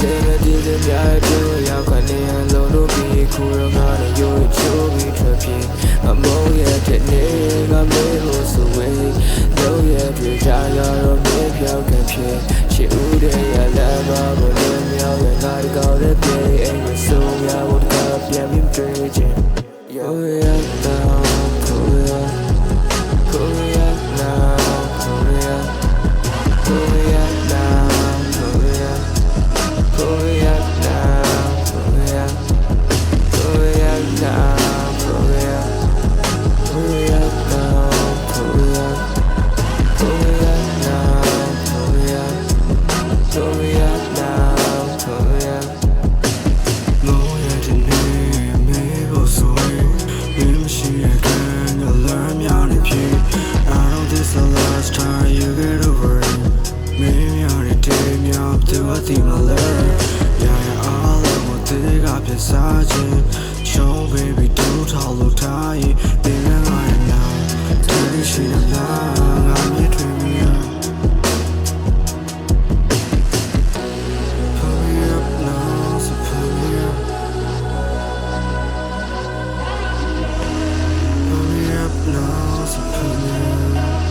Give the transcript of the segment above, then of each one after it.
Lena did my do ya kane lono bi kuranga ne yo chobi trapi amo ya tene ga me ho so we lo ya twi ja ya ro me pyao kan phye shi u de ya la ba bo le myao ya ga de ga de pye ai me so ya wo de ga pyan bin twi chin yo ya ta ko ya na ko ya na Show baby don't all look tired baby right now tell she I'm here to me pull me up now so pull me up now so pull me up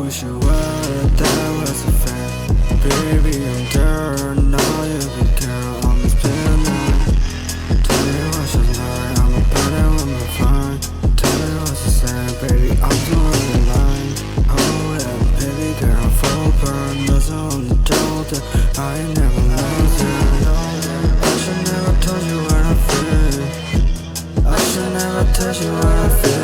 wish you were that was a fan. Baby, I'm there, now you be girl, I'm a spinner. Tell me what you like, I'm a better when I'm fine. Tell me what you say, baby, I'm doing the line. Oh yeah, baby girl, full burn, that's on the shoulder. I ain't never loved you. I should never tell you what I feel. I should never tell you what I feel.